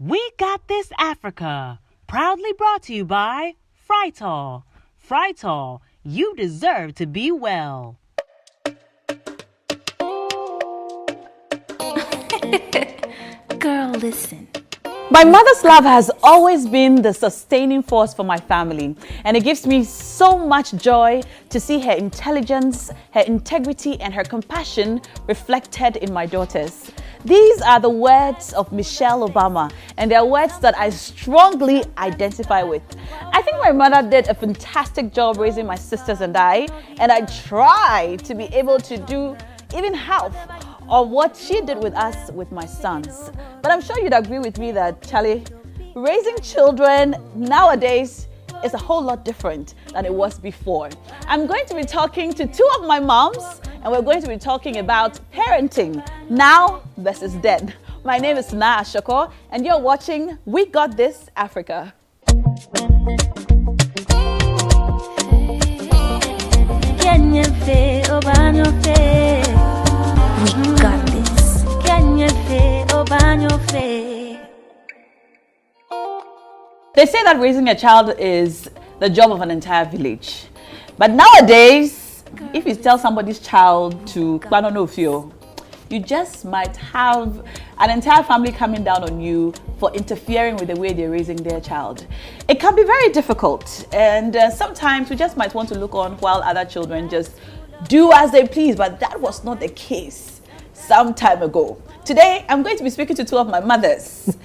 We Got This Africa, proudly brought to you by Frytol. Frytol, you deserve to be well. Girl, listen. My mother's love has always been the sustaining force for my family, and it gives me so much joy to see her intelligence, her integrity, and her compassion reflected in my daughters. These are the words of Michelle Obama, and they are words that I strongly identify with. I think my mother did a fantastic job raising my sisters and I try to be able to do even half of what she did with us with my sons. But I'm sure you'd agree with me that, Charlie, raising children nowadays is a whole lot different than it was before. I'm going to be talking to two of my moms, and we're going to be talking about parenting now versus then. My name is Naa Ashorkor, and you're watching We Got This Africa. We got this. They say that raising a child is the job of an entire village. But nowadays, if you tell somebody's child to you just might have an entire family coming down on you for interfering with the way they're raising their child. It can be very difficult, and sometimes we just might want to look on while other children just do as they please, but that was not the case some time ago. Today, I'm going to be speaking to two of my mothers.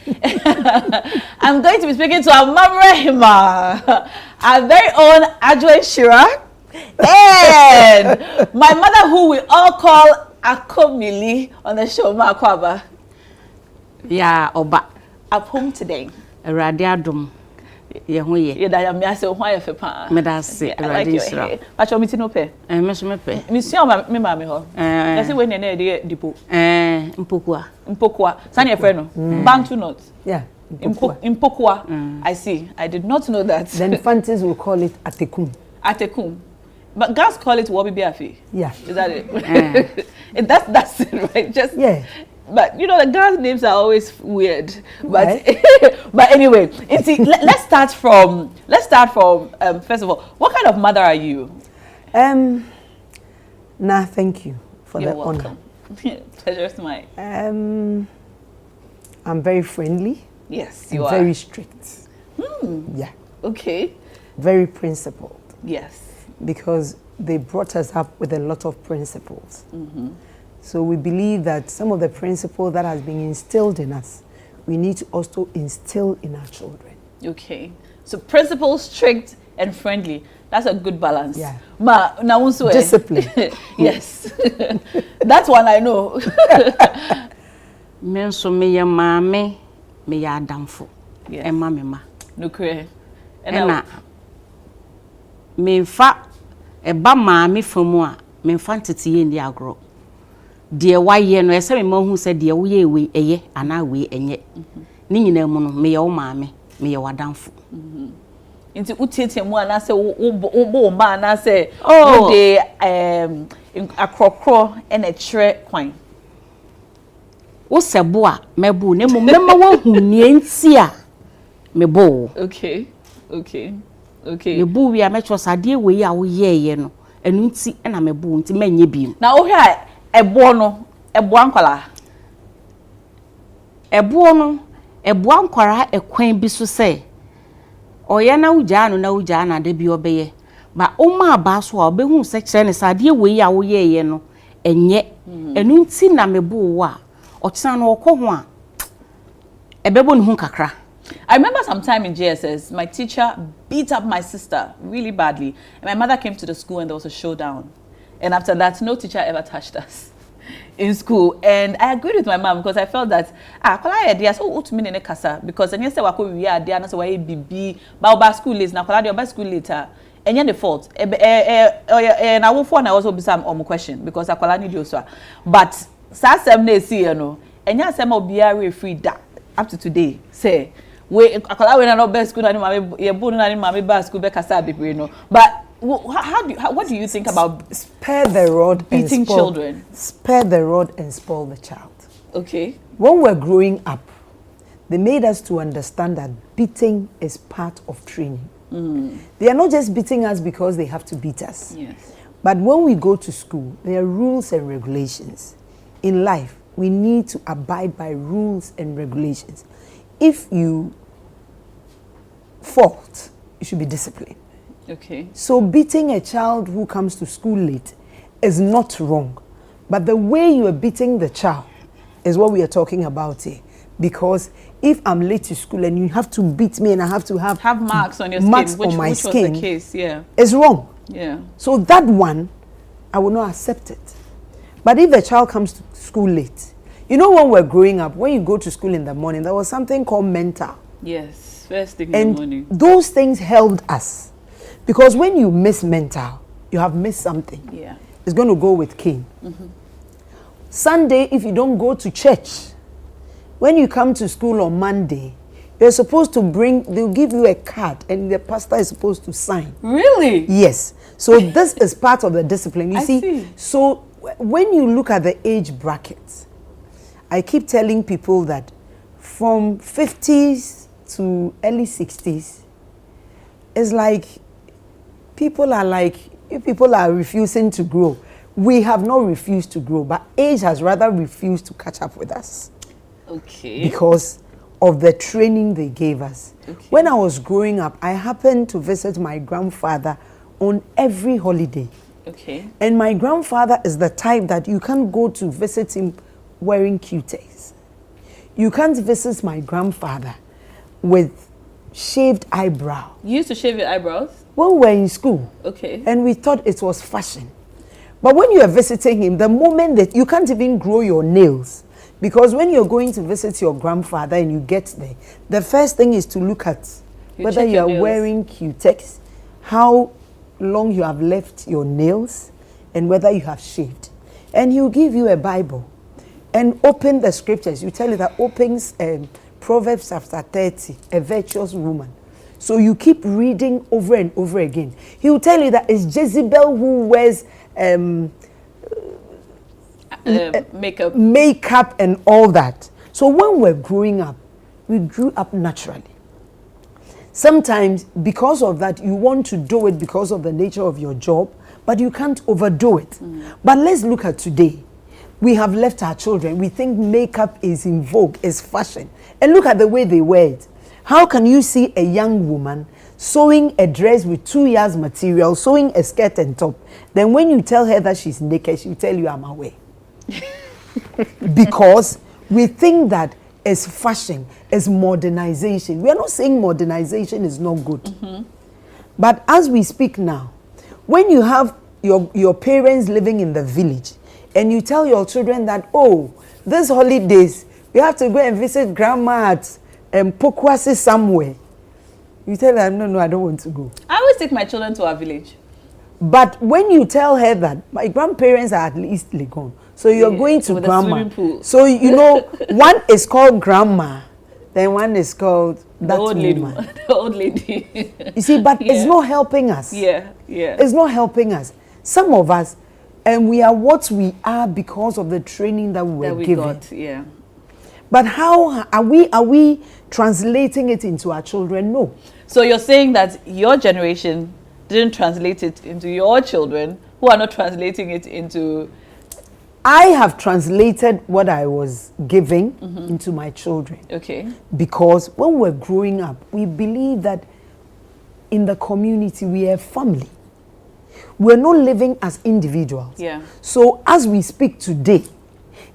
I'm going to be speaking to our mom Rahima, our very own Adjoy Shira, and my mother, who we all call Akomili on the show, Makwaba. Yeah, Oba. Up home today. Radiadum. Yeah, that I'm saying why if a Medasi, Radisra. But you're meeting up here. Miss Mepe. Monsieur, my mammy, that's when you're near the depot. Mpokwa. Sanya friend, Bantu not. Yeah. Mpokwa. I see. I did not know that. Then Fancies will call it Atekum. Atekum. But guys call it Wabi Biafi. Yeah. Is that it? That's it, right? Just yeah. But you know the girls' names are always weird. But but anyway, let's start from first of all, what kind of mother are you? Nah, thank you for You're the welcome. honor. Pleasure's mine. I'm very friendly. Yes, and you are. Very strict. Yeah. Okay. Very principled. Yes. Because they brought us up with a lot of principles. So we believe that some of the principles that has been instilled in us, we need to also instill in our children. Okay. So principle, strict, and friendly. That's a good balance. Yeah. Discipline. Yes. That's one I know. Men so me ya mame, me ya adamfo. Yes. E ma me ma. No cray. And me fa e ba mame famu a me fa ntete ndi agro. De waye no ese me mahu se de wo ye we eye ana we enye. Ni nyina mu no me ye wo mame, me ye wadamfo. Inti utete mu ana se wo ma ana se wo de akrokro e na kire kwan. Wo sebo a mebu ne mo mema wo hu nie nti a mebo. Okay. Me bu wi a me chosade we a wo ye no enu nti na mebu nti manye bi. Na wo hwa ebo no ebo ankwala. Ebo ankwara ekwan bi so se oye na uja na de bi obeye ba o ma ba so a obehu se kire ne sade we a wo ye no enye enu nti na mebu wo a ochina no okwo ho a ebebo ne hu kakra. I remember sometime in JSS, my teacher beat up my sister really badly. And my mother came to the school and there was a showdown. And after that, no teacher ever touched us in school. And I agreed with my mom because I felt that, because then you say, we are there, and so why BB, but school is now, school later. And you're the fault. And I won't also be some question because I need you. But, Sassam, see, you know, and you're some be free that up to today. Say, we akola we na no best school na ni mama ye bo na ni mama ba school be kasa bebre no, but what do you think about spare the rod beating children? Spare the rod and spoil the child. Okay. When we're growing up, they made us to understand that beating is part of training. They are not just beating us because they have to beat us. Yes. But when we go to school, there are rules and regulations. In life, we need to abide by rules and regulations. If you fault, you should be disciplined. Okay. So beating a child who comes to school late is not wrong. But the way you are beating the child is what we are talking about here. Because if I'm late to school and you have to beat me and I have to have marks on your skin, marks which on my was skin, the case, yeah. It's wrong. Yeah. So that one, I will not accept it. But if a child comes to school late, you know when we're growing up, when you go to school in the morning, there was something called mental. Yes, first thing in And the morning. those things helped us. Because when you miss mental, you have missed something. Yeah. It's going to go with King. Sunday, if you don't go to church, when you come to school on Monday, you're supposed to they'll give you a card and the pastor is supposed to sign. Really? Yes. So this is part of the discipline. You I see. So when you look at the age brackets, I keep telling people that from 50s to early 60s, it's like people are refusing to grow. We have not refused to grow, but age has rather refused to catch up with us. Okay. Because of the training they gave us. Okay. When I was growing up, I happened to visit my grandfather on every holiday. Okay. And my grandfather is the type that you can't go to visit him wearing cuties. You can't visit my grandfather with shaved eyebrow. You used to shave your eyebrows? When we were in school, Okay. and we thought it was fashion. But when you are visiting him, the moment that you can't even grow your nails, because when you're going to visit your grandfather and you get there, the first thing is to look at whether check you your are nails. wearing cutex, how long you have left your nails, and whether you have shaved. And he'll give you a Bible and open the scriptures. You tell you that opens Proverbs chapter 30, a virtuous woman. So you keep reading over and over again. He will tell you that it's Jezebel who wears makeup and all that. So when we're growing up, we grew up naturally. Sometimes because of that, you want to do it because of the nature of your job, but you can't overdo it. But let's look at today. We have left our children. We think makeup is in vogue, is fashion. And look at the way they wear it. How can you see a young woman sewing a dress with 2 years material, sewing a skirt and top? Then when you tell her that she's naked, she'll tell you I'm away. Because we think that it's fashion, it's modernization. We are not saying modernization is not good. But as we speak now, when you have your parents living in the village and you tell your children that, oh, this holidays, we have to go and visit grandma at Pokwasi somewhere. You tell them, no, I don't want to go. I always take my children to our village. But when you tell her that my grandparents are at least gone, so you're going to with a grandma. swimming pool. So you know, one is called grandma, then one is called that The old lady. woman. The old lady. You see, but Yeah. it's not helping us. Yeah. It's not helping us. Some of us, and we are what we are because of the training that we were given. got, yeah. But how are we translating it into our children? No. So you're saying that your generation didn't translate it into your children, who are not translating it into... I have translated what I was giving into my children. Okay. Because when we're growing up, we believe that in the community we are family. We're not living as individuals. Yeah. So as we speak today,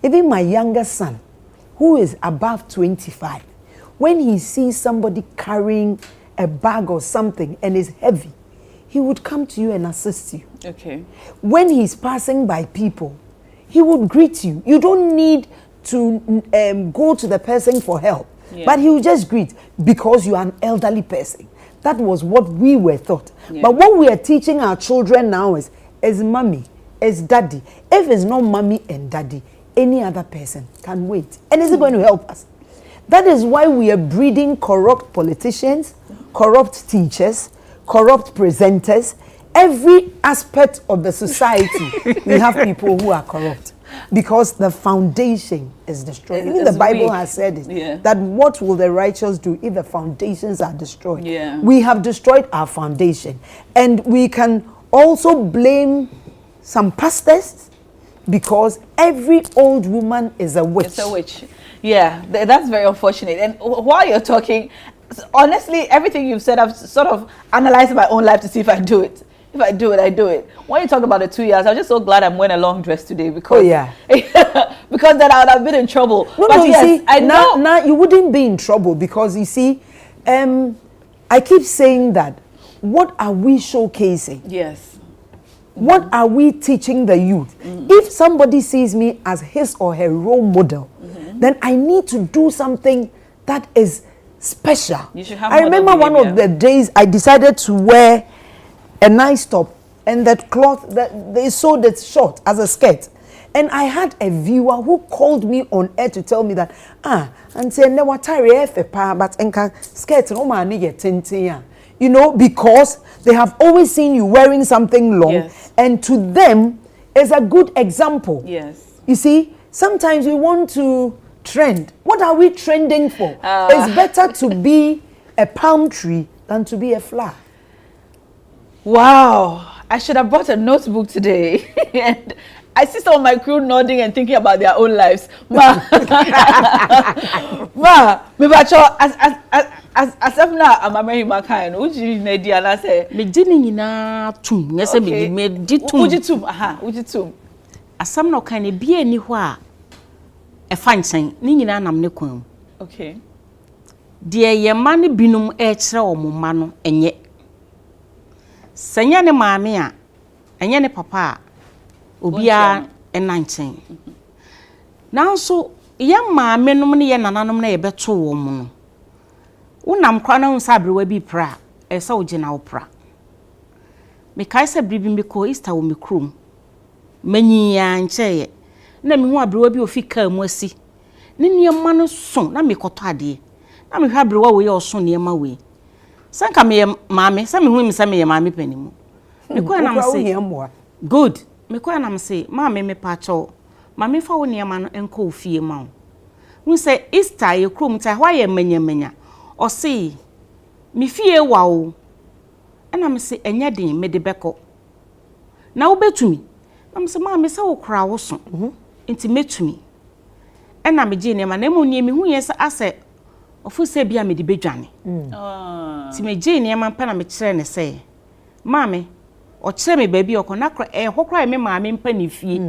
even my younger son, who is above 25, when he sees somebody carrying a bag or something and is heavy, he would come to you and assist you. Okay. When he's passing by people, he would greet you. You don't need to go to the person for help, but he will just greet because you are an elderly person. That was what we were taught. Yeah. But what we are teaching our children now is mommy, is daddy. If it's not mommy and daddy, any other person can wait. And is it going to help us? That is why we are breeding corrupt politicians, corrupt teachers, corrupt presenters. Every aspect of the society, we have people who are corrupt. because the foundation is destroyed. Even the Bible has said it, that what will the righteous do if the foundations are destroyed? We have destroyed our foundation. And we can also blame some pastors because every old woman is a witch. It's a witch. Yeah, that's very unfortunate. And while you're talking, honestly, everything you've said, I've sort of analyzed my own life to see if I do it. If I do it, I do it. When you talk about the 2 years, I'm just so glad I'm wearing a long dress today because because then I would have been in trouble. No, but no, yes, you see, I know now you wouldn't be in trouble because you see, I keep saying that. What are we showcasing? Yes. What are we teaching the youth? If somebody sees me as his or her role model, then I need to do something that is special. You should have I remember one of the days I decided to wear a nice top and that cloth that they sewed it short as a skirt. And I had a viewer who called me on air to tell me that, and say, no, what but skirt no man, you know, because they have always seen you wearing something long, and to them is a good example. Yes. You see, sometimes we want to trend. What are we trending for? It's better to be a palm tree than to be a flower. Wow, I should have brought a notebook today. And I see some of my crew nodding and thinking about their own lives. Ma, me bacho as now I'm a very kind. Uji Nadia na say me dini na tum, ngese me di tum. Uji tum, uji tum. Asam no kan e bia ni ho a e fa nchen, ni nyina nam ne kwan. Okay. De ye ma ne binum e kire o mo ma no enye. Senya ne maame a enye ne papa a obia enanchen. Nanso ye maame nom ne ye nananom na ye beto wo mu no. Unam kwa na unsabrewa bi pra esa ogina wo pra. Me kai se bribi me ko Easter wo me krom. Manyi ya ncheye. Na me hu abrewa bi ofika mu asi. Ne niema no so na me koto ade. Na me hwa abrewa wo ye oso niema we. Sanka me maame, sa me hu mi sa me ye maame panimu. Me ko na me se good. Me ko na me se maame me pa cho. Maame fa wo niema no enko ofie ma wo. Hu se Easter ye krom ta hwa ye manya. O see mi fie wa o na me se enya den me de beko na wo betumi na me se ma me se wo kra wo so enti metumi na me je ne ma na mu nie me hu ye se ase ofu se bia me de bedwane ti me je ne ma pa na me kire ne se ma me o kire me ba bi okona kra hokra me ma me mpa ne fie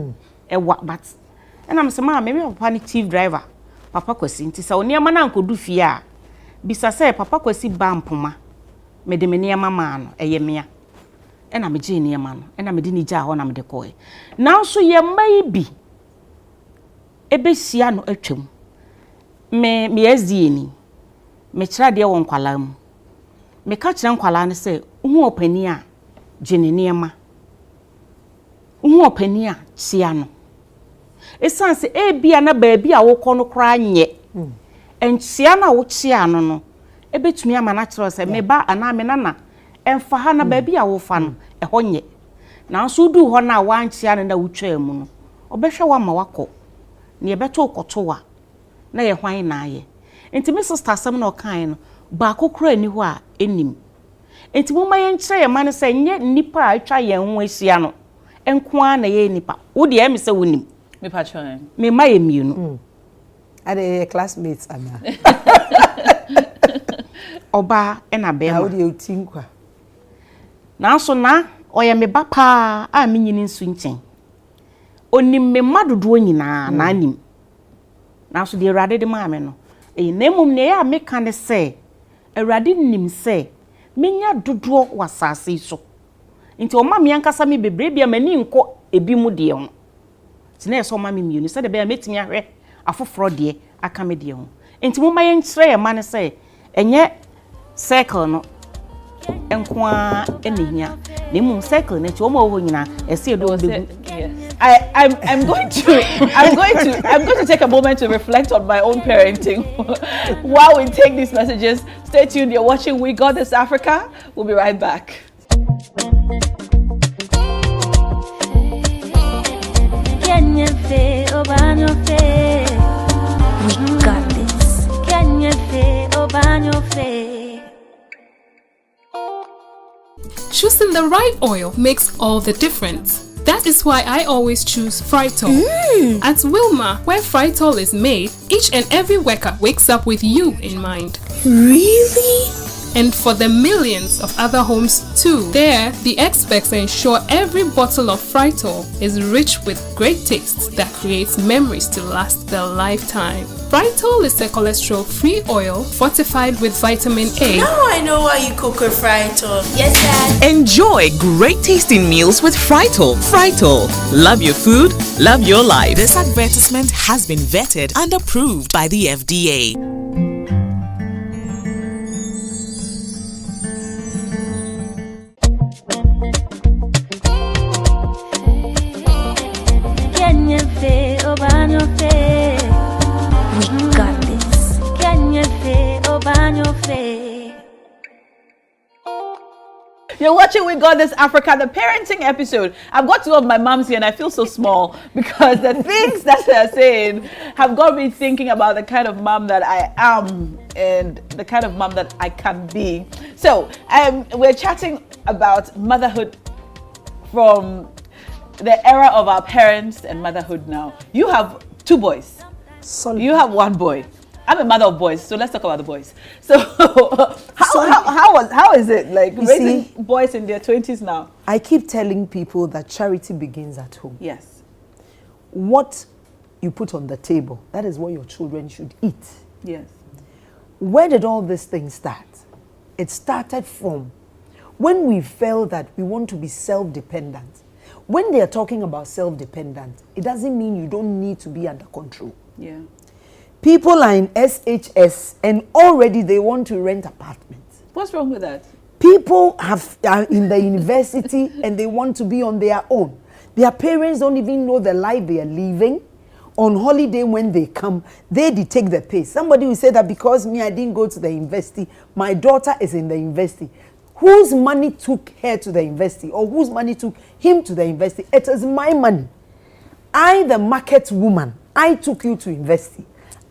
wa but na me se ma me papa ni chief driver papa kwasi enti se oni ma na nkodu fie a bisa say papa kwasi bampoma me de me niema ma no eye mea na me je niema no na me de ni gya ho na me de koe nanso ye mai bi ebe sia no atwam me azie ni me kira de won kwala mu me ka kira nkwala ne say hu opani a je ne niema hu opani a sia no esanse e bia na ba bia wo kɔ no kra nye enchia na wo chia no ebetumi ama na kire se me ba ana me nana emfa ha na ba bia wo fa no ho nye na nso du ho na wa nchia na wutwa mu no obehwe wa ma wakɔ ne ebeto kotowa na ye hwan na aye enti me sister sam na okan no ba kokora ni ho a enim enti mo ma ye nkire ye man se nye nipa a atwa ye ho ahia no enko a na ye nipa wo de me se wonim me patron me ma ye mienu are they classmates ana oba na be ma how do you think kwa na so na oye me ba pa a me nyini nsu nchen onim me madodo nyina na anim na so de Awurade de ma me no na emum ne ya me kan se Awurade nim se menya dodo wasase so nti o ma me ankasa me bebre bia mani nko ebi mu de ho tine so ma me mienu se de be metimi ahwe afoforo de aka me de ho enti mo ma ye nkire ye ma ne se enye circle no enko a enihia na emum circle na ti o ma ho nyina ese do begu I'm going to take a moment to reflect on my own parenting while we take these messages. Stay tuned. You're watching We Got This Africa. We'll be right back. Can you feel We got this. Choosing the right oil makes all the difference. That is why I always choose Frytol. At Wilma, where Frytol is made, each and every worker wakes up with you in mind. Really? And for the millions of other homes too. There, the experts ensure every bottle of Frytol is rich with great taste that creates memories to last a lifetime. Frytol is a cholesterol-free oil fortified with vitamin A. Now I know why you cook with Frytol. Yes, Dad. Enjoy great tasting meals with Frytol. Frytol. Love your food, love your life. This advertisement has been vetted and approved by the FDA. We got this. You're watching We Got This Africa, the parenting episode. I've got two of my moms here and I feel so small because the things that they're saying have got me thinking about the kind of mom that I am and the kind of mom that I can be. So we're chatting about motherhood from the era of our parents and motherhood now. You have two boys. Solid. You have one boy. I'm a mother of boys, so let's talk about the boys. So how is it like raising boys in their 20s now? I keep telling people that charity begins at home. Yes. What you put on the table, that is what your children should eat. Yes. Where did all this thing start? It started from when we felt that we want to be self-dependent. When they are talking about self-dependent, it doesn't mean you don't need to be under control. Yeah. People are in SHS and already they want to rent apartments. What's wrong with that? People are in the university and they want to be on their own. Their parents don't even know the life they are living. On holiday when they come, they dictate the pace. Somebody will say that because I didn't go to the university, my daughter is in the university. Whose money took her to the university or whose money took him to the university? It is my money. I, the market woman, I took you to university.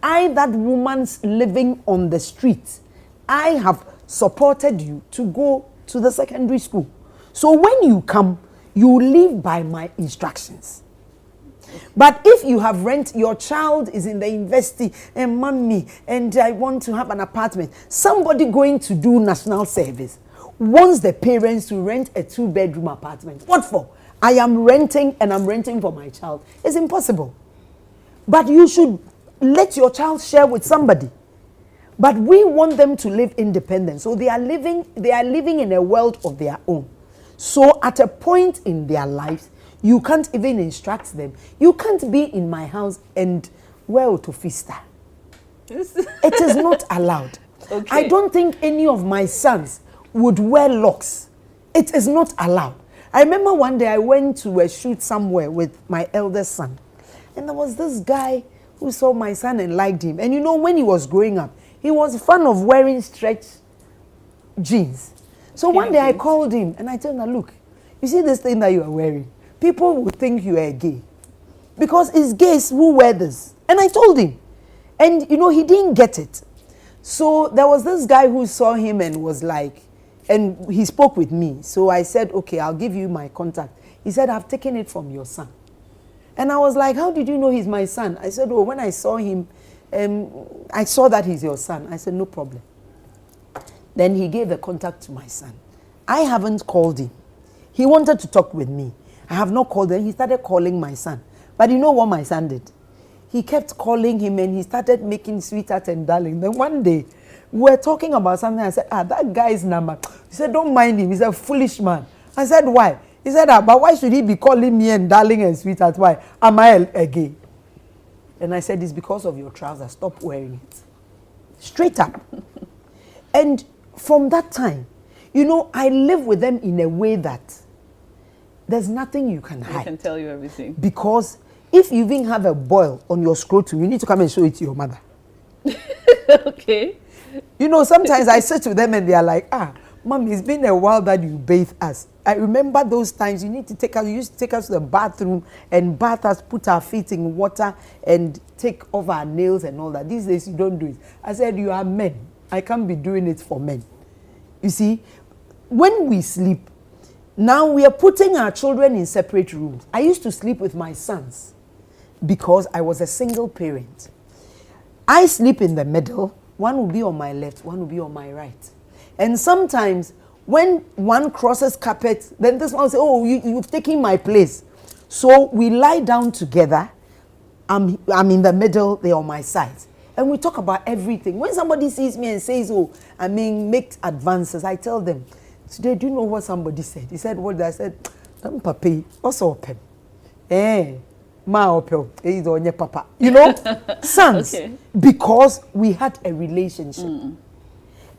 I, that woman's living on the street, I have supported you to go to the secondary school. So when you come, you live by my instructions. But if you have rent, your child is in the university and mommy, and I want to have an apartment. Somebody going to do national service wants the parents to rent a 2-bedroom apartment. What for? I am renting and I'm renting for my child. It's impossible. But you should let your child share with somebody. But we want them to live independent. So they are living in a world of their own. So at a point in their lives, you can't even instruct them. You can't be in my house and wear autofista. It is not allowed. Okay. I don't think any of my sons would wear locks. It is not allowed. I remember one day I went to a shoot somewhere with my eldest son. And there was this guy who saw my son and liked him. And you know, when he was growing up, he was fond of wearing stretch jeans. So one day I called him and I told him, look, you see this thing that you are wearing? People would think you are gay. Because it's gays who wear this. And I told him. And you know, he didn't get it. So there was this guy who saw him and was like, and he spoke with me. So I said, okay, I'll give you my contact. He said, I've taken it from your son. And I was like, how did you know he's my son? I said, oh, when I saw him, I saw that he's your son. I said, no problem. Then he gave the contact to my son. I haven't called him. He wanted to talk with me. I have not called him. He started calling my son. But you know what my son did? He kept calling him and he started making sweetheart and darling. Then one day, we were talking about something. I said, that guy's number. He said, don't mind him. He's a foolish man. I said, why? He said, but why should he be calling me and darling and sweetheart? Why? Am I a gay? And I said, it's because of your trousers. Stop wearing it. Straight up. And from that time, you know, I live with them in a way that there's nothing you can hide. I can tell you everything. Because if you even have a boil on your scrotum, you need to come and show it to your mother. Okay. You know, sometimes I sit with them and they are like, Mom, it's been a while that you bathe us. I remember those times. You need to take us. You used to take us to the bathroom and bath us, put our feet in water, and take off our nails and all that. These days you don't do it. I said, you are men. I can't be doing it for men. You see, when we sleep, now we are putting our children in separate rooms. I used to sleep with my sons because I was a single parent. I sleep in the middle. One will be on my left, one will be on my right. And sometimes when one crosses carpet, then this one will say, oh, you've taken my place. So we lie down together. I'm in the middle, they're on my side. And we talk about everything. When somebody sees me and says, oh, make advances, I tell them, today, do you know what somebody said? He said, what did I said? Papi, what's open? Ma open, papa. You know, sons, okay. Because we had a relationship.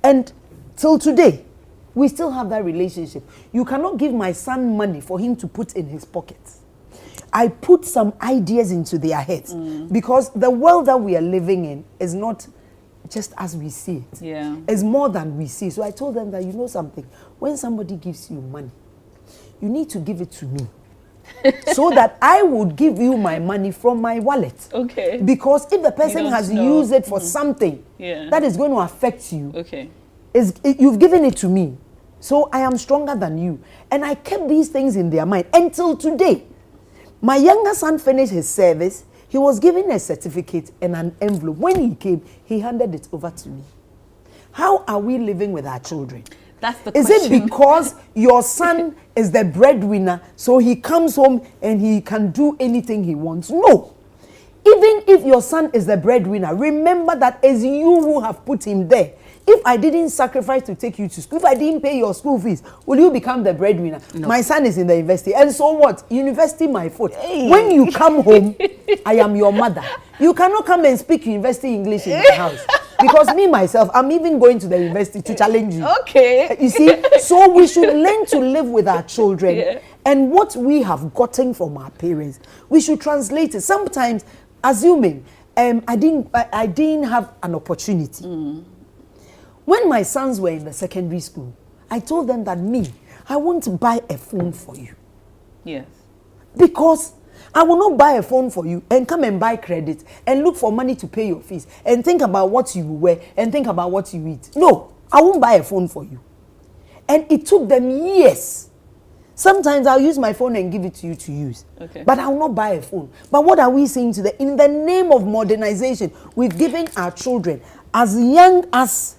And till today, we still have that relationship. You cannot give my son money for him to put in his pockets. I put some ideas into their heads because the world that we are living in is not just as we see it. Yeah. It's more than we see. So I told them that, you know something, when somebody gives you money, you need to give it to me so that I would give you my money from my wallet. Okay. Because if the person has used it for something that is going to affect you, you've given it to me. So I am stronger than you. And I kept these things in their mind until today. My younger son finished his service. He was given a certificate and an envelope. When he came, he handed it over to me. How are we living with our children? That's the question. Is it because your son is the breadwinner, so he comes home and he can do anything he wants? No. Even if your son is the breadwinner, remember that it's you who have put him there. If I didn't sacrifice to take you to school, if I didn't pay your school fees, will you become the breadwinner? No. My son is in the university. And so what? University, my foot. Hey. When you come home, I am your mother. You cannot come and speak university English in my house. Because me, myself, I'm even going to the university to challenge you. Okay. You see? So we should learn to live with our children. Yeah. And what we have gotten from our parents, we should translate it. Sometimes, assuming I didn't have an opportunity. When my sons were in the secondary school, I told them that I won't buy a phone for you. Yes. Because I will not buy a phone for you and come and buy credit and look for money to pay your fees and think about what you wear and think about what you eat. No, I won't buy a phone for you. And it took them years. Sometimes I'll use my phone and give it to you to use. Okay. But I will not buy a phone. But what are we saying today? In the name of modernization, we've given our children as young as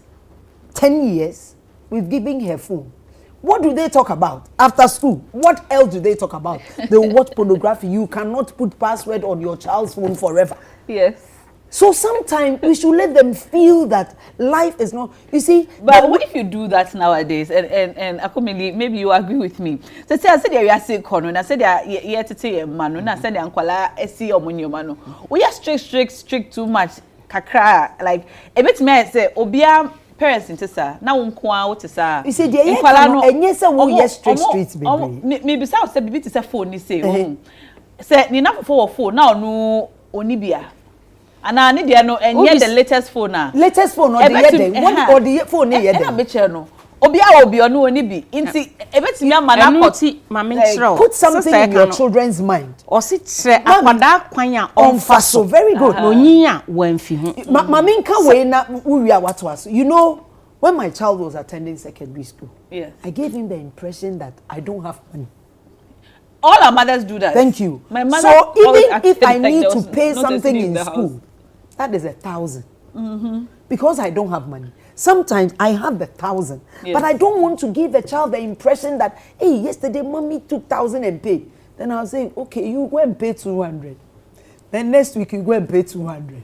10 years, we've given her phone. What do they talk about after school? What else do they talk about? They watch pornography. You cannot put password on your child's phone forever. Yes. So sometimes we should let them feel that life is not, you see. But what if you do that nowadays? And Akomili, maybe you agree with me. So say I said you are sick corner, and I said you are to say a man, and I said Ankwala esi omunyo mano. We are strict too much. Kakra like a bit me say obia parents into sir na unkwa what sir you see dey enye say we yes street baby maybe say say bibi to say phone ni say say ni na for phone na onu onibia ana ni dey no enye the latest phone na latest phone or the what or the phone ni dey na be che no obi onu onibi nti ebetimi ama na akoti mama nchiro put something in your children's mind o si tre akwada kwan a onfa so very good no nyin a wanfi ho mama nka we na uri awato aso. You know, when my child was attending secondary school, yes, I gave him the impression that I don't have money. All our mothers do that. Thank you. My mother, so even if I like need to pay something in school, that is 1,000. Because I don't have money. Sometimes I have 1,000, yes, but I don't want to give the child the impression that, hey, yesterday mommy took 1,000 and paid. Then I'll say, okay, you go and pay 200. Then next week you go and pay 200.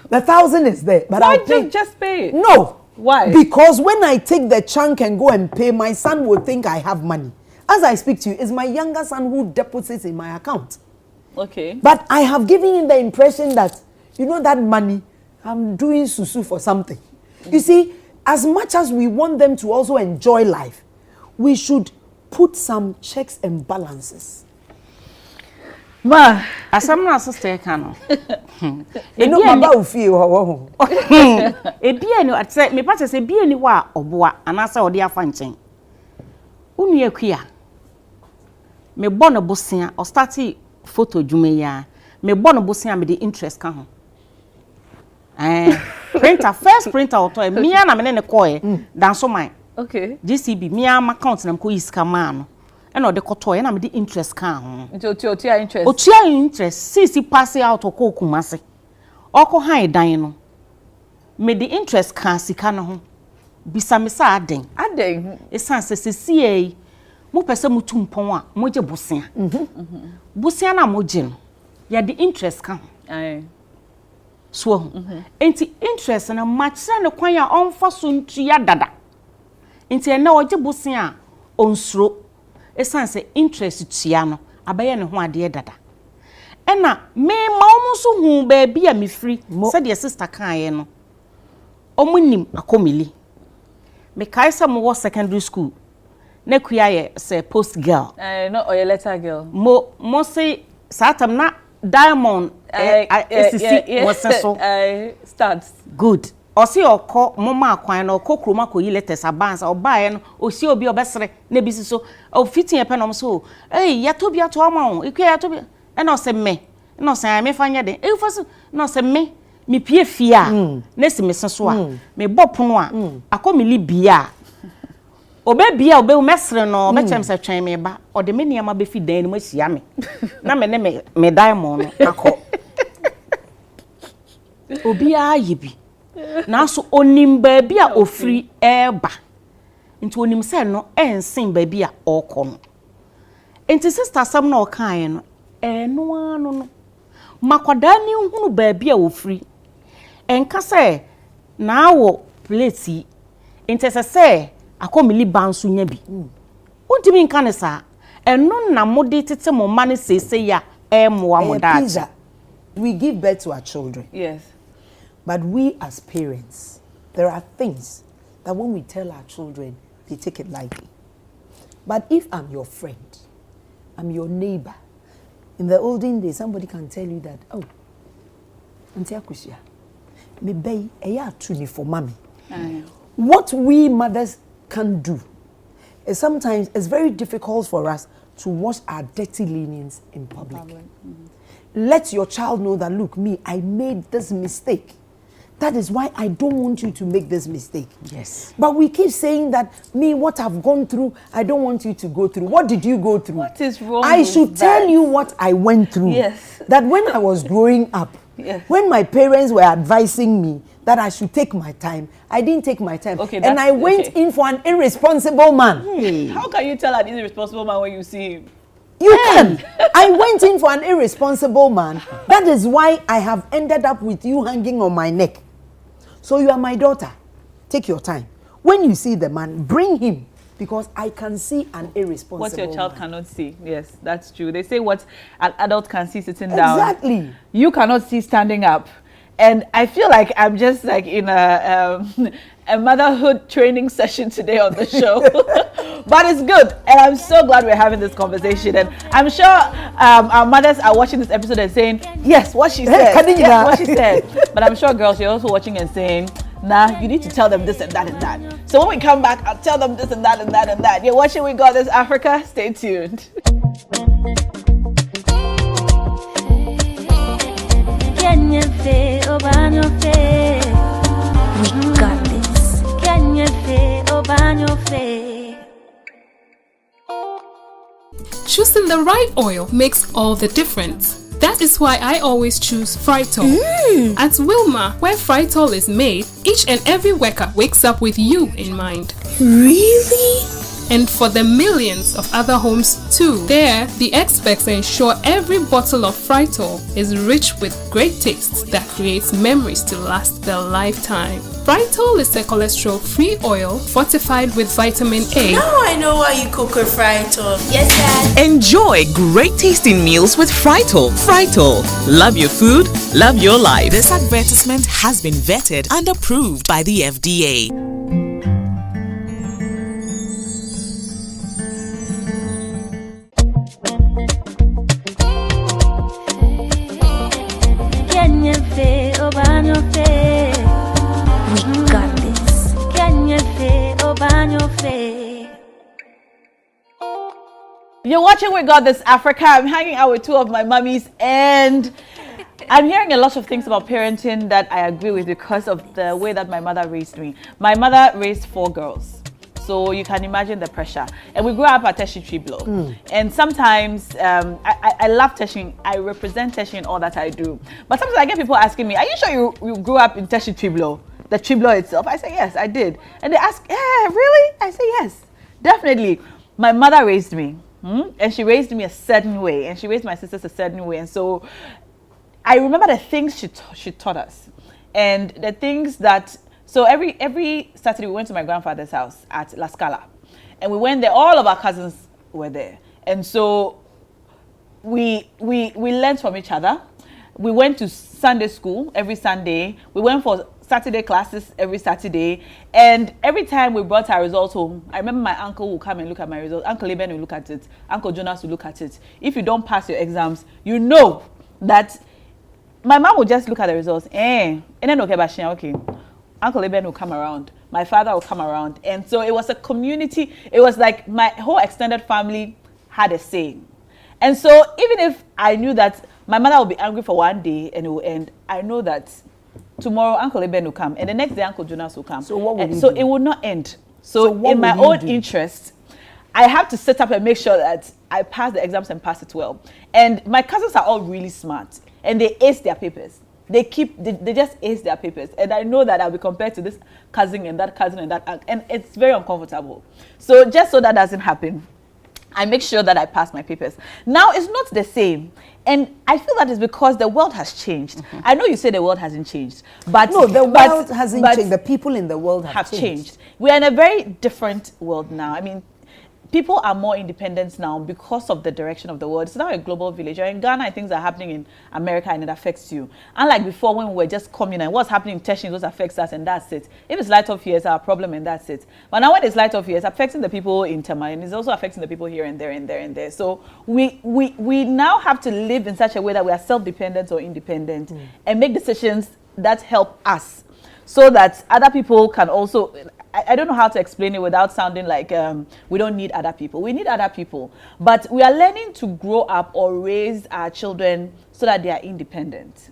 The 1,000 is there, but why I'll pay. Just pay it? No. Why? Because when I take the chunk and go and pay, my son will think I have money. As I speak to you, it's my younger son who deposits in my account. Okay. But I have given him the impression that, you know, that money, I'm doing susu for something. You see, as much as we want them to also enjoy life, we should put some checks and balances. Ma, asam na sister kano. You know, Baba will feel ho. Ebia no atse me pa say bia ni wa oboa anasa ode afa nchen. Unu akua me born a bosia or started photo jumeya me born a bosia me the interest ka ho printer first printer auto me na me ne koye dan so my Okay. GCB me am account na ko iska ma no e na o de koto na me the interest ka ho Into otua interest. otua interest sisi pass out ko kumase oko han dan no me the interest ka sika no ho bisa me sa aden esan se sisi mo pese mutu mpon a mo je bosia bosia na mo je no ya the interest ka Aye. so enti interest na machira ne kwan ya onfa so ntua dada enti na o je bosia onsuro esan se interest tua no abaye ne ho ade dada ena me ma omo so hu ba bia me free se de sister kan ye no omunim akomili me kai se mo wo secondary school na kuya ye say post girl No, or your letter girl. mo say satam na diamond so starts. good o see okọ mo ma akwan na okọ kroma ko yi letters abansa obae no o see obi obesere na bisi so o fitin e penom so ya to bia to ama o ikwe ya to bia e na o se me na o se me fanya de e fosu na o se me pie fia na si me so a me bopono a akomili bia obe bia obe mesre no obe chem se twen me ba o de me niam be fi dan ni ma sia me na me ne me diamond no akọ obi a yibi na so onim ba bia ofri eba nti onim se no ensin ba bia okọ no enti sister sam na okan no eno anu no makwada ni hunu ba bia ofri enka se na awo plate enti se akomili bansu nya bi untimi nka ne sa eno na mode tete mo ma ne sese ya moa mo da. We give birth to our children. Yes. But we as parents, there are things that when we tell our children, they take it lightly. But if I'm your friend, I'm your neighbor, in the olden days, somebody can tell you that, oh, Auntie Akusia, me bay a tuni for mommy. What we mothers can do is sometimes it's very difficult for us to wash our dirty linens in public. Let your child know that, look, me, I made this mistake. That is why I don't want you to make this mistake. Yes. But we keep saying that, me, what I've gone through, I don't want you to go through. What did you go through? What is wrong I with should that? tell you what I went through. Yes. That when I was growing up, Yes. when my parents were advising me that I should take my time, I didn't take my time. Okay, and I went in for an irresponsible man. How can you tell an irresponsible man when you see him? You can. I went in for an irresponsible man. That is why I have ended up with you hanging on my neck. So you are my daughter. Take your time. When you see the man, bring him. Because I can see an irresponsible What your child man. cannot see. Yes, that's true. They say what an adult can see sitting down. Exactly. You cannot see standing up. And I feel like I'm just like in a motherhood training session today on the show. But it's good. And I'm so glad we're having this conversation. And I'm sure our mothers are watching this episode and saying, yes, what she said. Yes, what she said. But I'm sure girls, you're also watching and saying, nah, you need to tell them this and that and that. So when we come back, I'll tell them this and that and that and that. You're watching We Got This Africa. Stay tuned. We got this. Choosing the right oil makes all the difference. That is why I always choose Frytol. At Wilma, where Frytol is made, each and every worker wakes up with you in mind. Really? And for the millions of other homes too. There, the experts ensure every bottle of Frytol is rich with great tastes that creates memories to last their lifetime. Frytol is a cholesterol-free oil fortified with vitamin A. Now I know why you cook a Frytol. Yes, Dad. Enjoy great tasting meals with Frytol. Frytol. Love your food, love your life. This advertisement has been vetted and approved by the FDA. We got this. You're watching We Got This Africa. I'm hanging out with two of my mummies, and I'm hearing a lot of things about parenting that I agree with because of the way that my mother raised me. My mother raised 4 girls. So you can imagine the pressure. And we grew up at Teshi Triblo. And sometimes, I love Teshi. I represent Teshi in all that I do. But sometimes I get people asking me, are you sure you grew up in Teshi Triblo? The Triblo itself? I say, yes, I did. And they ask, really? I say, yes, definitely. My mother raised me. And she raised me a certain way. And she raised my sisters a certain way. And so I remember the things she taught us. And the things that... So every Saturday we went to my grandfather's house at La Scala, and we went there. All of our cousins were there, and so we learned from each other. We went to Sunday school every Sunday. We went for Saturday classes every Saturday, and every time we brought our results home, I remember my uncle would come and look at my results. Uncle Eben will look at it. Uncle Jonas will look at it. If you don't pass your exams, you know that my mom would just look at the results. And then okay. Uncle Eben will come around. My father will come around. And so it was a community. It was like my whole extended family had a say. And so even if I knew that my mother will be angry for one day and it will end, I know that tomorrow Uncle Eben will come and the next day Uncle Jonas will come. So what will you so do? It will not end. So in my will you own do? interest, I have to sit up and make sure that I pass the exams and pass it well. And my cousins are all really smart and they ace their papers. They just ace their papers, and I know that I'll be compared to this cousin and that cousin and that, and it's very uncomfortable. So just so that doesn't happen, I make sure that I pass my papers. Now it's not the same, and I feel that is because the world has changed. I know you say the world hasn't changed, but no, the world hasn't changed. The people in the world have changed. We are in a very different world now. I mean, people are more independent now because of the direction of the world. It's now a global village. You're in Ghana, things are happening in America and it affects you. Unlike before when we were just communal, what's happening in Teshi, those affects us and that's it. If it's light off here, it's our problem and that's it. But now when it's light off here, it's affecting the people in Tema and it's also affecting the people here and there and there and there. So we now have to live in such a way that we are self-dependent or independent and make decisions that help us so that other people can also... I don't know how to explain it without sounding like we don't need other people. We need other people. But we are learning to grow up or raise our children so that they are independent.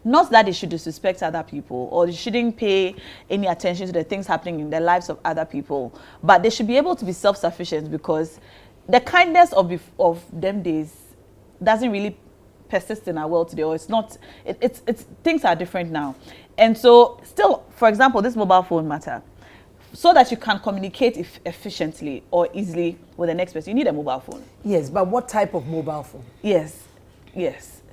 Not that they should disrespect other people or they shouldn't pay any attention to the things happening in the lives of other people. But they should be able to be self-sufficient because the kindness of them days doesn't really persist in our world today. Or it's not, it's things are different now. And so still, for example, this mobile phone matter. So that you can communicate efficiently or easily with the next person, you need a mobile phone. Yes, but what type of mobile phone? Yes.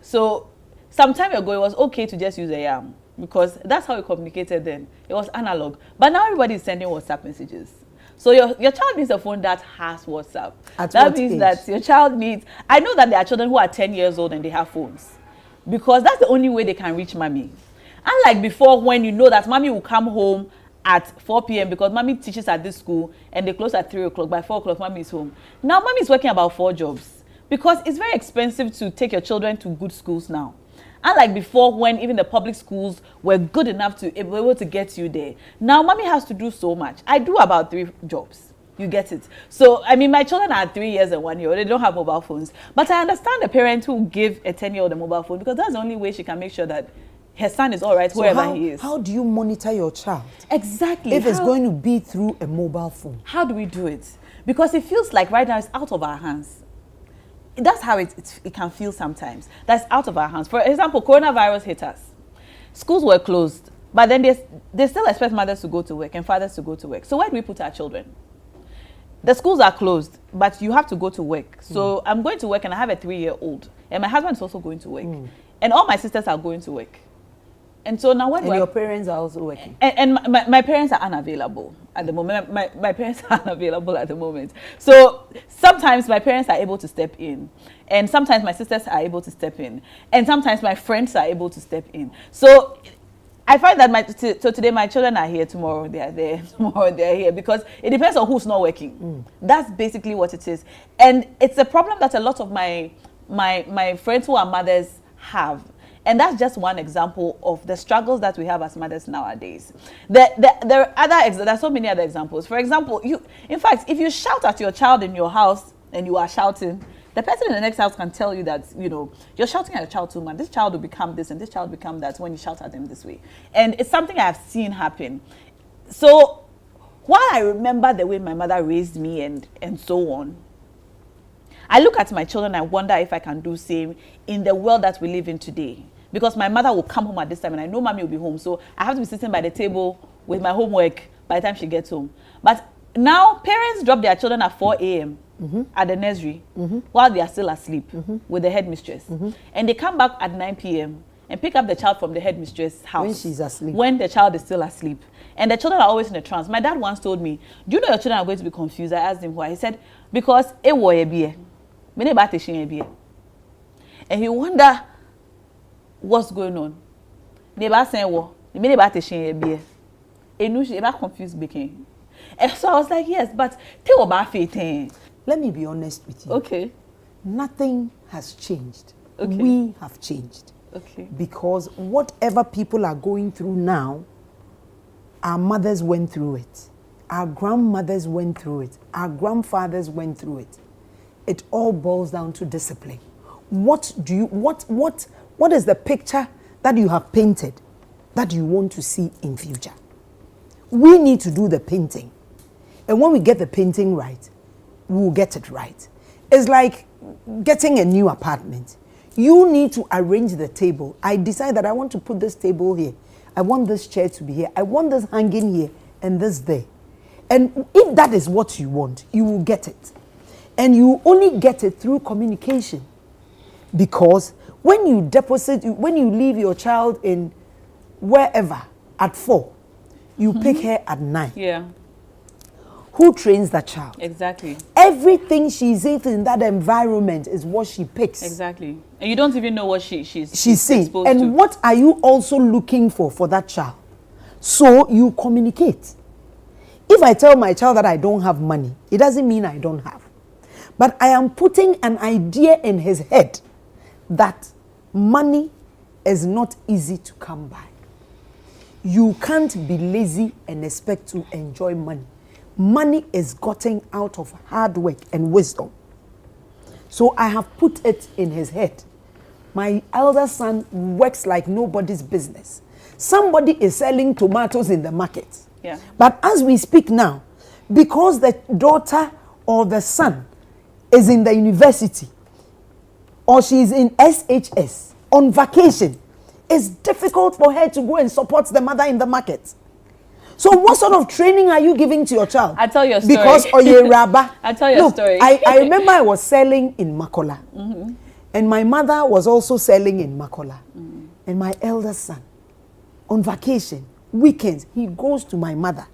So some time ago, it was okay to just use a YAM because that's how we communicated then. It was analog. But now everybody is sending WhatsApp messages. So your child needs a phone that has WhatsApp. That means that your child needs... I know that there are children who are 10 years old and they have phones because that's the only way they can reach mommy. Unlike before when you know that mommy will come home at 4 p.m. because mommy teaches at this school and they close at 3 o'clock. By 4 o'clock, mommy is home. Now, mommy is working about 4 jobs because it's very expensive to take your children to good schools now. Unlike before when even the public schools were good enough to be able to get you there. Now, mommy has to do so much. I do about 3 jobs. You get it. So, I mean, my children are 3 years and 1 year. They don't have mobile phones. But I understand the parent who give a 10-year-old a mobile phone because that's the only way she can make sure that her son is all right wherever he is. How do you monitor your child? Exactly. If it's going to be through a mobile phone. How do we do it? Because it feels like right now it's out of our hands. That's how it can feel sometimes. That's out of our hands. For example, coronavirus hit us. Schools were closed, but then they still expect mothers to go to work and fathers to go to work. So where do we put our children? The schools are closed, but you have to go to work. So I'm going to work and I have a 3-year-old. And my husband is also going to work. And all my sisters are going to work. And so now when your parents are also working. And my parents are unavailable at the moment. My parents are unavailable at the moment. So sometimes my parents are able to step in. And sometimes my sisters are able to step in. And sometimes my friends are able to step in. So I find that today my children are here, tomorrow they are there, tomorrow they are here. Because it depends on who's not working. That's basically what it is. And it's a problem that a lot of my friends who are mothers have. And that's just one example of the struggles that we have as mothers nowadays. There are so many other examples. For example, in fact, if you shout at your child in your house and you are shouting, the person in the next house can tell you that, you know, you're shouting at your child too much. This child will become this and this child will become that when you shout at them this way. And it's something I've seen happen. So while I remember the way my mother raised me and so on, I look at my children and I wonder if I can do same in the world that we live in today. Because my mother will come home at this time and I know mommy will be home. So I have to be sitting by the table with my homework by the time she gets home. But now parents drop their children at 4 a.m. At the nursery while they are still asleep with the headmistress. And they come back at 9 p.m. and pick up the child from the headmistress' house. When she's asleep. When the child is still asleep. And the children are always in a trance. My dad once told me, do you know your children are going to be confused? I asked him why. He said, because it was a beer. And he wonder what's going on. Neighbor saying what? And confused baking. And so I was like, yes, but let me be honest with you. Okay. Nothing has changed. Okay. We have changed. Okay. Because whatever people are going through now, our mothers went through it. Our grandmothers went through it. Our grandfathers went through it. It all boils down to discipline. What is the picture that you have painted that you want to see in future? We need to do the painting. And when we get the painting right, we will get it right. It's like getting a new apartment. You need to arrange the table. I decide that I want to put this table here. I want this chair to be here. I want this hanging here and this there. And if that is what you want, you will get it. And you only get it through communication. Because when you leave your child in wherever at 4, you pick her at 9. Yeah. Who trains that child? Exactly. Everything she's in that environment is what she picks. Exactly. And you don't even know what she's seeing. exposed and to. What are you also looking for that child? So you communicate. If I tell my child that I don't have money, it doesn't mean I don't have. But I am putting an idea in his head that money is not easy to come by. You can't be lazy and expect to enjoy money. Money is gotten out of hard work and wisdom. So I have put it in his head. My elder son works like nobody's business. Somebody is selling tomatoes in the market. Yeah. But as we speak now, because the daughter or the son is in the university or she's in SHS on vacation, it's difficult for her to go and support the mother in the market. So what sort of training are you giving to your child? I'll tell you a story. Because Oye Rabba. I'll tell you a story. I remember I was selling in Makola. And my mother was also selling in Makola. And my elder son, on vacation, weekends, he goes to my mother.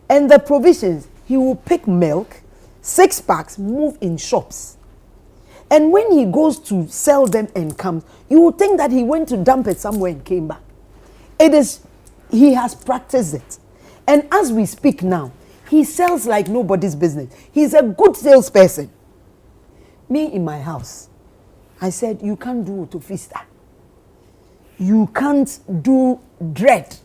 And the provisions, he will pick milk, 6 packs, move in shops. And when he goes to sell them and comes, you would think that he went to dump it somewhere and came back. He has practiced it. And as we speak now, he sells like nobody's business. He's a good salesperson. Me in my house, I said, you can't do Utofista. You can't do dread.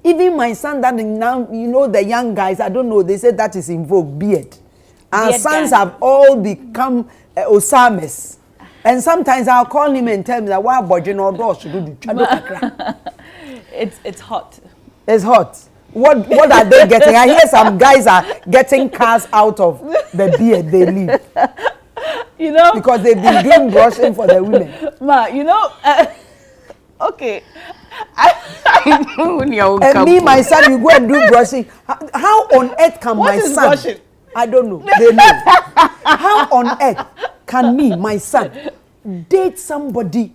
Even my son that now, you know, the young guys, I don't know, they said that is in vogue, beard. Our sons have all become Osames. And sometimes I'll call him and tell him that why Bojin or Dosh should do. It's hot. It's hot. What are they getting? I hear some guys are getting cars out of the beard they leave. You know, because they've been doing brushing for the women. Ma, you know, okay. And me, my son, you go and do brushing. How on earth can what my is son? Brushing? I don't know. They know. How on earth can me, my son, date somebody,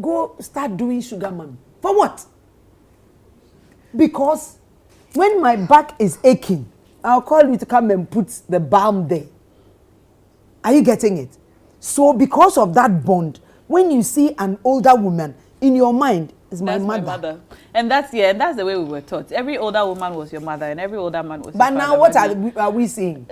go start doing sugar mommy? For what? Because when my back is aching, I'll call you to come and put the balm there. Are you getting it? So because of that bond, when you see an older woman, in your mind, is my mother. And that's the way we were taught. Every older woman was your mother and every older man was your father. But now what are we seeing?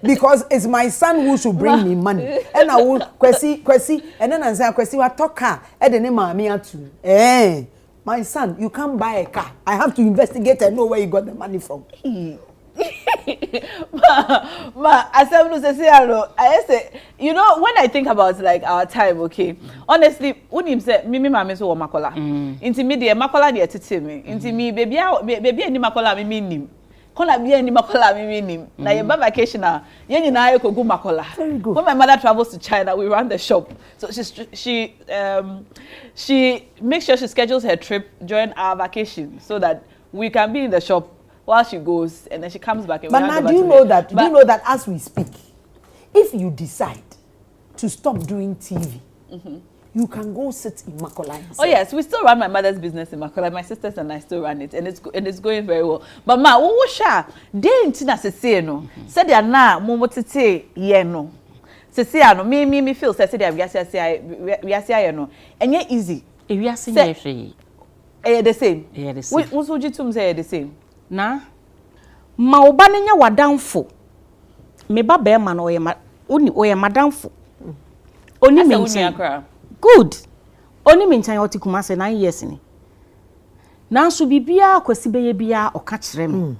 Because it's my son who should bring me money. And I will Kwesi, and then I say Kwesi wa talk car, and then mommy atu. My son, you can't buy a car. I have to investigate and know where you got the money from. ma, as I'm say, I say, you know, when I think about like our time, okay, honestly, when him say, Mimi mama so makola, into me dear makola dear titi me, into me baby any makola me nim, kola be any makola me nim. Na your vacation na, yen na yo go makola. Very good. When my mother travels to China, we run the shop, so she makes sure she schedules her trip during our vacation so that we can be in the shop while she goes, and then she comes back. And but now, do you know that? Do you know that as we speak, if you decide to stop doing TV, you can go sit in Makola. Oh yes, we still run my mother's business in Makola. My sisters and I still run it, and it's going very well. But ma, what sha? They intina se say no. Said they are na mo tete ye no. Se say no. Me feel say they are we are say no. And ye easy. If we are saying the same. Yeah, the same. What would you two say the same? Na ma oba ne nya wadanfo me ba be ma no oye madanfo oni me nchen good oni me nchen oti kuma se 9 years ni na so bibia kwasi beye bia oka kire me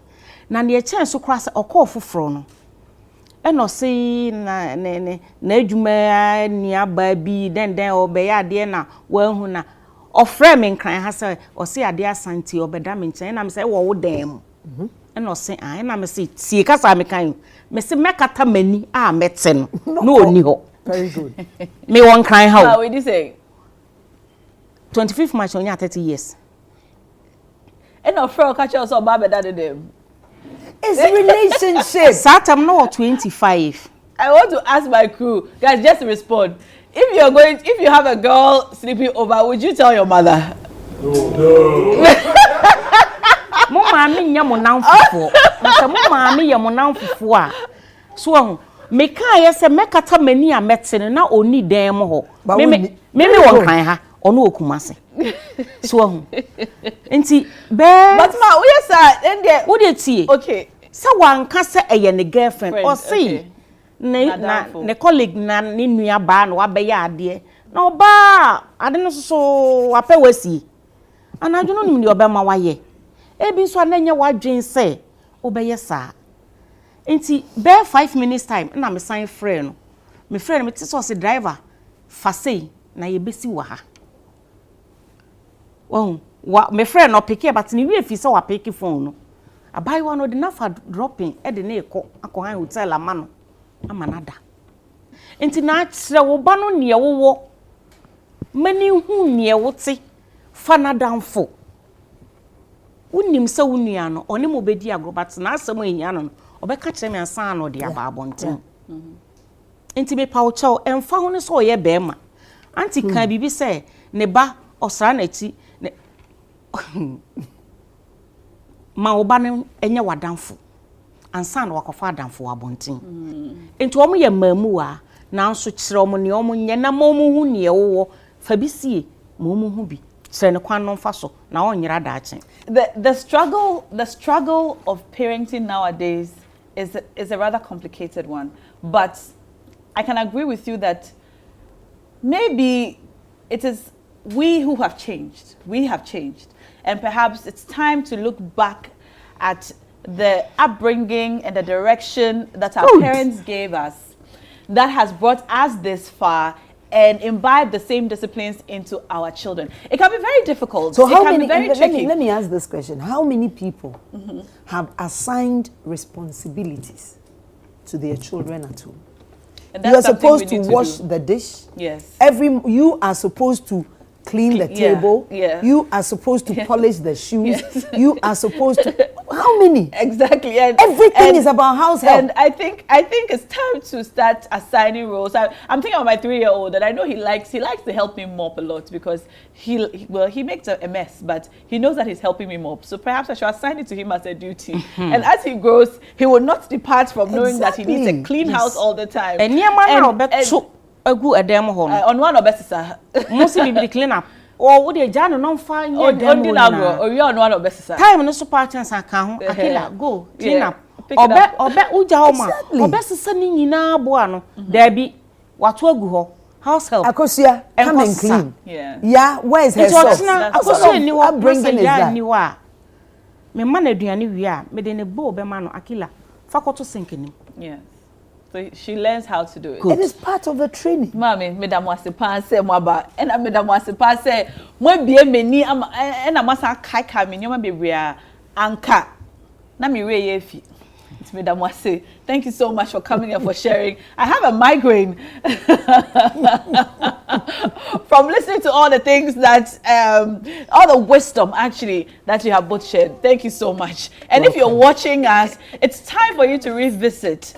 na ne chen so kra se okọ foforo no e no se na adwuma ni aba bi den obe ya de na wa hu na ofre me nkran ha se o se ade asanti obeda me nchen na me se wo dem and no say I na me say tie kasa me kan me say mekata mani a mete no no oni ho. Very good. Me won kan how. How would you say? 25th March onya 30 years. And no friend catch us on baba daddy them. It's a relationship. Satam no 25. I want to ask my crew, guys, just respond. If you have a girl sleeping over, would you tell your mother? No. Mo maami nya mo nanfofo na se mo maami ye mo nanfofo a so me kan ye se mekata mani a mete na oni dan mo ho me won kan ha ono okumase so enti be but ma wo yes and there wo de tie okay se wanka se eye ne girlfriend o say okay. ne colleague na ne nua ba na wa be ya ade na oba ade no so wa pe wasi anadwo no nim de oba ma wa ye ebi so ananye wadwen say obeye saa enti be 5 minutes time na me sign friend no me friend me tso se driver fa sei na ye besi wa ha wa me friend no pick but ni we fi se wa pick phone no abai wa no de na fa dropping e de na akọ hotel ama no ama nada enti na kire wo ba no ne wo mani hu ne wo te fa na danfo unim se wunua no oni mo bedi agrobat na asem ehia no obeka kire me ansan no de aba abonten enti me pawo chaw emfa ho ne so ye bema anti kan bibi se ne ba osra na ti ma oba ne enye wadanfo ansan no wakofa adanfo abonten enti omo ye mamu a na nso kire omo ne omo nye na mo mu hu ne wo fa bisie mo mu hu bi The struggle of parenting nowadays is a rather complicated one, but I can agree with you that maybe it is we who have changed. We have changed, and perhaps it's time to look back at the upbringing and the direction that our parents gave us that has brought us this far, and imbibe the same disciplines into our children. It can be very difficult. So how many? Let me ask this question: how many people have assigned responsibilities to their children at home? You are supposed to wash the dish. Yes. You are supposed to clean the table. Yeah. You are supposed to polish the shoes. Yes. You are supposed to. How many? Exactly. And everything is about house help. And I think it's time to start assigning roles. I'm thinking of my 3-year-old, and I know he likes to help me mop a lot because he makes a mess, but he knows that he's helping me mop. So perhaps I should assign it to him as a duty. And as he grows, he will not depart from knowing that he needs a clean house all the time. On one of best must be clean up. Or would you jano non fine or on one of best time no support chance account akila go clean up obe ujaoma obe sesani nyina boa no there be watu agu ho house help akosia come and clean yeah where is her sauce akosia ni wa bringing is that me man aduane wi a me de ne bo be ma no akila Fakoto sinking. Yes. So she learns how to do it. It is part of the training. Mami, Madam Wasipan say mwaba, and Madam Wasipan say, "Mwe biye meni am, and amasa kai kai meni ma bebria anka." Na mi re yefi. It's Madam Wasi. Thank you so much for coming and for sharing. I have a migraine from listening to all the things that, all the wisdom actually that you have both shared. Thank you so much. And if you're watching us, it's time for you to revisit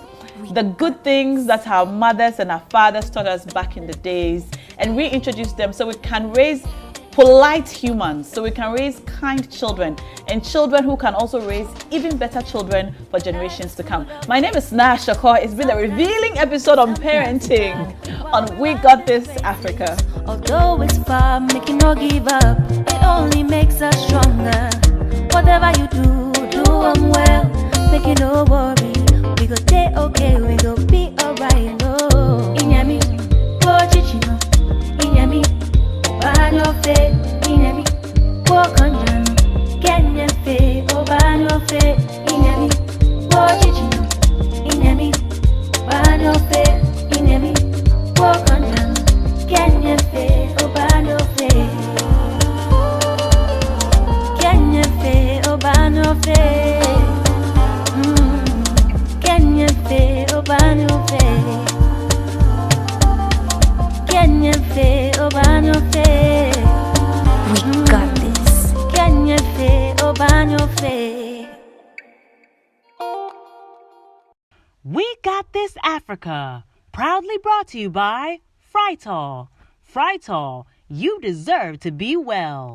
the good things that our mothers and our fathers taught us back in the days and reintroduce them so we can raise polite humans, so we can raise kind children and children who can also raise even better children for generations to come. My name is Naa Ashorkor. It's been a revealing episode on parenting on We Got This Africa. Although it's far, make you no give up. It only makes us stronger. Whatever you do, do them well. Make you no worry. We go stay okay, we go be alright. No, Inyami, go chichino. Inyami, ban your face. Inyami, walk on down. Kenya fe, oh ban your face. Inyami, go chichino. Inyami, ban your face. Inyami, walk on down. Kenya fe, oh ban your face. Kenya fe, oh ban your face. Kenya fe, oban your face. Kenya fe, oban your face. We got this. Kenya fe, oban your face. We Got This Africa, proudly brought to you by Frytol. Frytol, you deserve to be well.